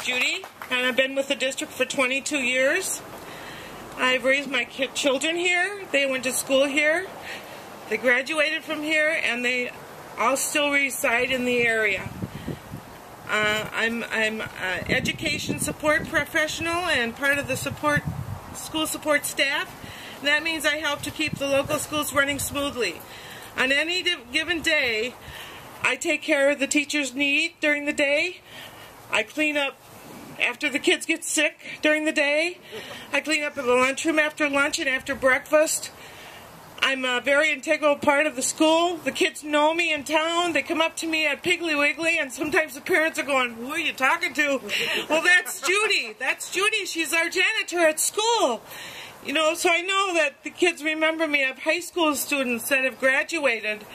Judy, and I've been with the district for 22 years. I've raised my children here. They went to school here. They graduated from here, and they all still reside in the area. I'm an education support professional and part of the school support staff. And that means I help to keep the local schools running smoothly. On any given day, I take care of the teachers' need during the day. I clean up after the kids get sick during the day. I clean up in the lunchroom after lunch and after breakfast. I'm a very integral part of the school. The kids know me in town. They come up to me at Piggly Wiggly, and sometimes the parents are going, "Who are you talking to?" Well, that's Judy. That's Judy. She's our janitor at school. You know, so I know that the kids remember me. I have high school students that have graduated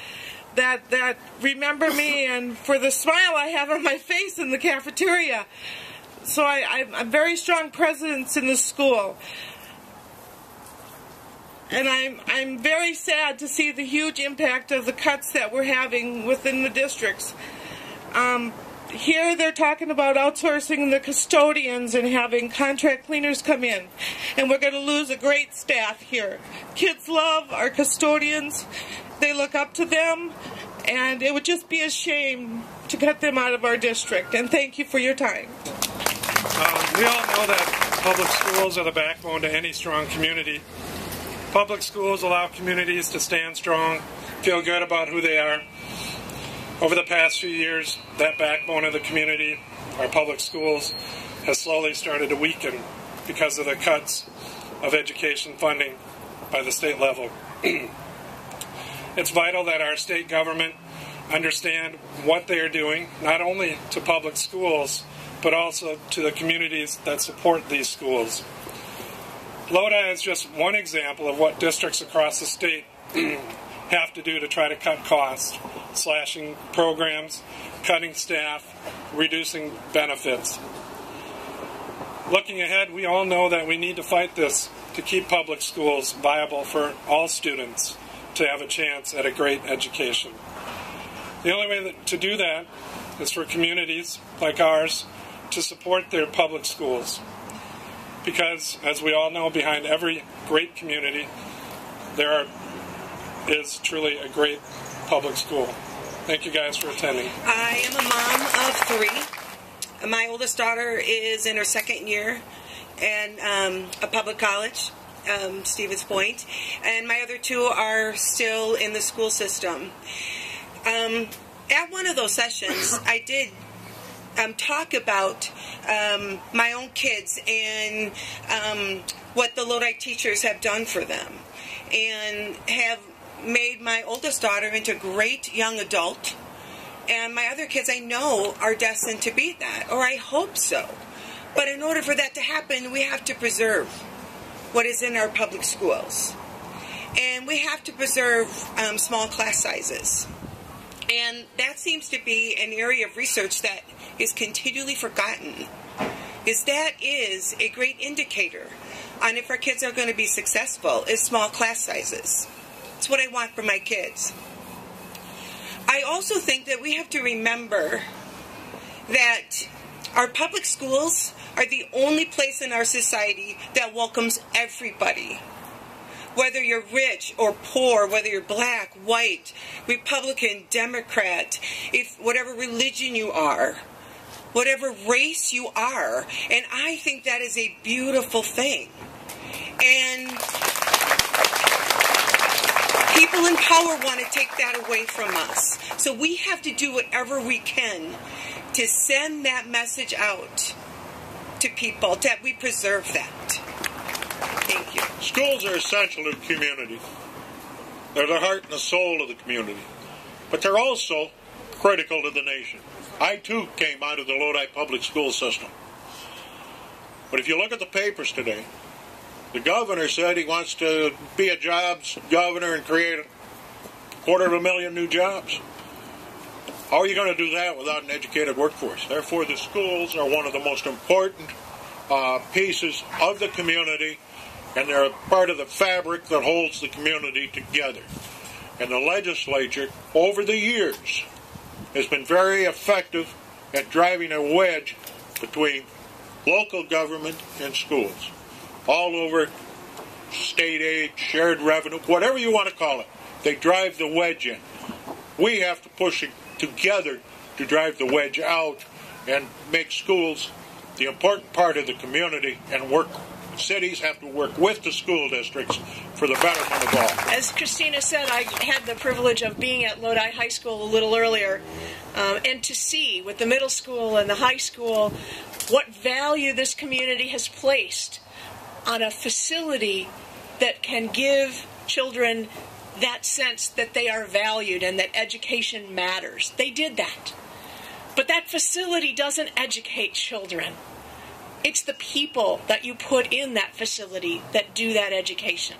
that remember me, and for the smile I have on my face in the cafeteria. So I'm very strong presence in the school. And I'm very sad to see the huge impact of the cuts that we're having within the districts. Here they're talking about outsourcing the custodians and having contract cleaners come in. And we're going to lose a great staff here. Kids love our custodians. They look up to them. And it would just be a shame to cut them out of our district. And thank you for your time. We all know that public schools are the backbone to any strong community. Public schools allow communities to stand strong, feel good about who they are. Over the past few years, that backbone of the community, our public schools, has slowly started to weaken because of the cuts of education funding by the state level. It's vital that our state government understand what they are doing, not only to public schools, but also to the communities that support these schools. Lodi is just one example of what districts across the state have to do to try to cut costs, slashing programs, cutting staff, reducing benefits. Looking ahead, we all know that we need to fight this to keep public schools viable for all students to have a chance at a great education. The only way to do that is for communities like ours to support their public schools. Because, as we all know, behind every great community, there is truly a great public school. Thank you guys for attending. I am a mom of 3. My oldest daughter is in her 2nd year and a public college, Stevens Point, and my other 2 are still in the school system. At one of those sessions, I did talk about my own kids and what the Lodi teachers have done for them, and have made my oldest daughter into a great young adult, and my other kids I know are destined to be that, or I hope so. But in order for that to happen, we have to preserve what is in our public schools, and we have to preserve small class sizes. And that seems to be an area of research that is continually forgotten. That is a great indicator on if our kids are going to be successful, is small class sizes. It's what I want for my kids. I also think that we have to remember that our public schools are the only place in our society that welcomes everybody. Whether you're rich or poor, whether you're black, white, Republican, Democrat, whatever religion you are, whatever race you are. And I think that is a beautiful thing. And people in power want to take that away from us. So we have to do whatever we can to send that message out to people, that we preserve that. Thank you. Schools are essential to the community. They're the heart and the soul of the community. But they're also critical to the nation. I, too, came out of the Lodi public school system. But if you look at the papers today, the governor said he wants to be a jobs governor and create 250,000 new jobs. How are you going to do that without an educated workforce? Therefore, the schools are one of the most important pieces of the community, and they're a part of the fabric that holds the community together. And the legislature, over the years, has been very effective at driving a wedge between local government and schools, all over state aid, shared revenue, whatever you want to call it. They drive the wedge in. We have to push it together to drive the wedge out and make schools the important part of the community, and cities have to work with the school districts for the betterment of all. As Christina said, I had the privilege of being at Lodi High School a little earlier and to see with the middle school and the high school what value this community has placed on a facility that can give children that sense that they are valued and that education matters. They did that. But that facility doesn't educate children. It's the people that you put in that facility that do that education.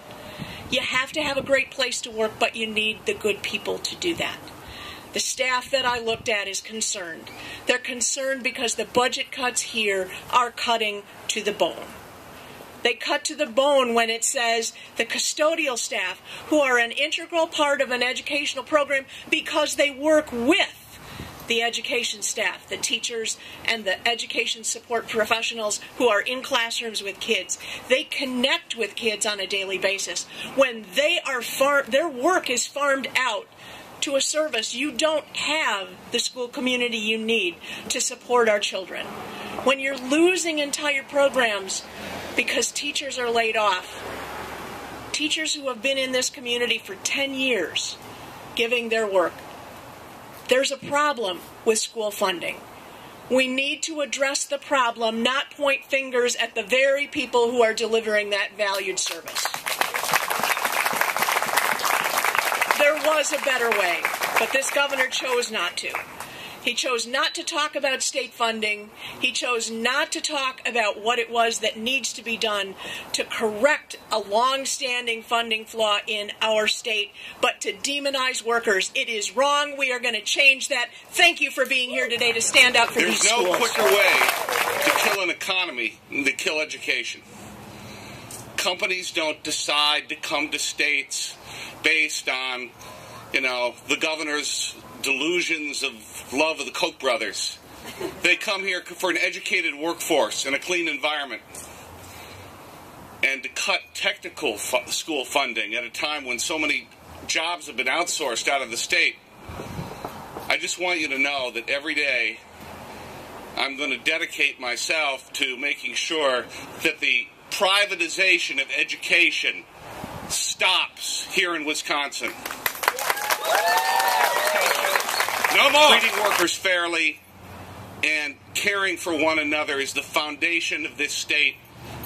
You have to have a great place to work, but you need the good people to do that. The staff that I looked at is concerned. They're concerned because the budget cuts here are cutting to the bone. They cut to the bone when it says the custodial staff, who are an integral part of an educational program because they work with the education staff, the teachers and the education support professionals who are in classrooms with kids. They connect with kids on a daily basis. When they are their work is farmed out to a service, you don't have the school community you need to support our children. When you're losing entire programs because teachers are laid off, teachers who have been in this community for 10 years giving their work, there's a problem with school funding. We need to address the problem, not point fingers at the very people who are delivering that valued service. There was a better way, but this governor chose not to. He chose not to talk about state funding. He chose not to talk about what it was that needs to be done to correct a long-standing funding flaw in our state, but to demonize workers. It is wrong. We are going to change that. Thank you for being here today to stand up for these schools. There's no quicker way to kill an economy than to kill education. Companies don't decide to come to states based on, the governor's delusions of love of the Koch brothers. They come here for an educated workforce and a clean environment. And to cut technical school funding at a time when so many jobs have been outsourced out of the state, I just want you to know that every day I'm going to dedicate myself to making sure that the privatization of education stops here in Wisconsin. No more. Treating workers fairly and caring for one another is the foundation of this state,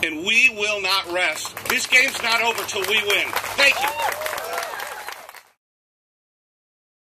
and we will not rest. This game's not over till we win. Thank you.